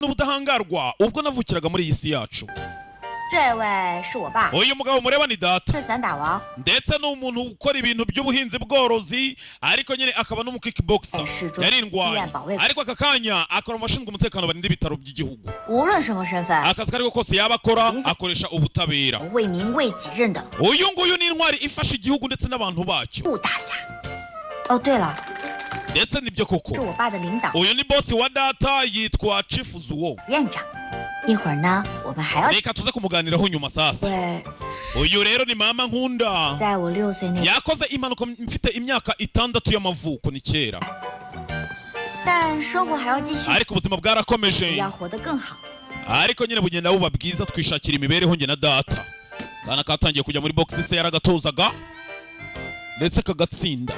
n'ubudahangarwa ubwo navukiraga muri iyi si yacu. 这位是我爸， uyu mugabo mureba ni data 是散打王， ndetse n'umuntu ukora ibintu by'ubuhinzi bworozi ariko nyine akaba n'umukickboxer yarindwaye ariko aka kanya akora amashinzwe umutekano barinda ibitaro by'igihugu. 无论什么身份， akazi kariko kose yaba akora akoresha ubutabera. 为民为己任的， uyu nguyu ni intwari ifasha igihugu ndetse n'abantu bacyo. 不打下。哦，对了， ndetse nibyo koko 是我爸的领导 uyu ni boss wa data yitwa Chief Zuo. 院长。一会儿呢，我们还要 reka tuze kumuganiraho nyuma sasa. 对， uyu rero ni mama nkunda 在我6岁那， yakoze impanuka mfite imyaka 6 y'amavuko ni kera 但生活还要继续， ariko ubuzima bwarakomeje 要活得更好。 ariko nyine bugenda buba bwiza twishakira imibereho njye na data. Kana katangiye kujya muri box se yaragatozaga ndetse kagatsinda.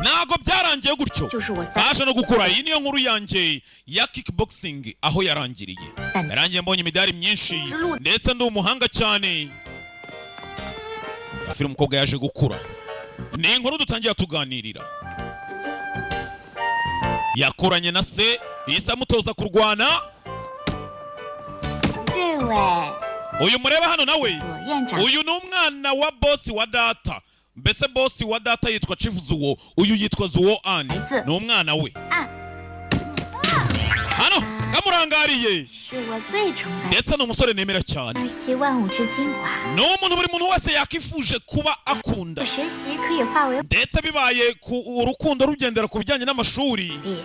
Nago byarangiye gutyo 就是我3 aje no gukura. Iyi niyo nkuru yanjye ya kickboxing aho yarangiriye. Yarangiye mbonye imidari myinshi ndetse ndi umuhanga cyane. Afite umukobwa yaje gukura. Ni inkuru dutangiye tuganirira. Yakuranye na se yisa mutoza kurwana. 这位 uyu mureba hano nawe 左院长， uyu ni umwana wa boss wa data. Mbese boss wa data yitwa Chief Zuo, uyu yitwa Zuo An. Ni umwana we. Hano kamurangariye 是我最崇拜 ndetse n'umusore nemera cyane. 儿媳万物之精华。 ni umuntu buri muntu wese yakifuje kuba akunda 学习可以化为 ndetse bibaye ku urukundo rugendera ku bijyanye n'amashuri. 力，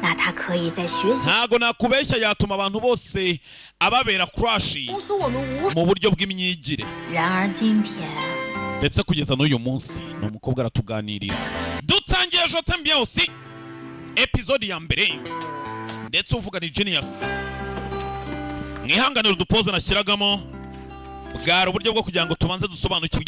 那他可以在学习 ntago nakubeshya yatuma abantu bose ababera crush 公诉我们无数。 mu buryo bw'imyigire. 然而今天， ndetse kugeza n'uyu munsi ni umukobwa aratuganirira. dutangiye jote mbya aussi episode ya mbere ndetse uvuga ni genius. mwihanganira udupoze nashyiragamo bwari uburyo bwo kugira ngo tubanze dusobanukirwe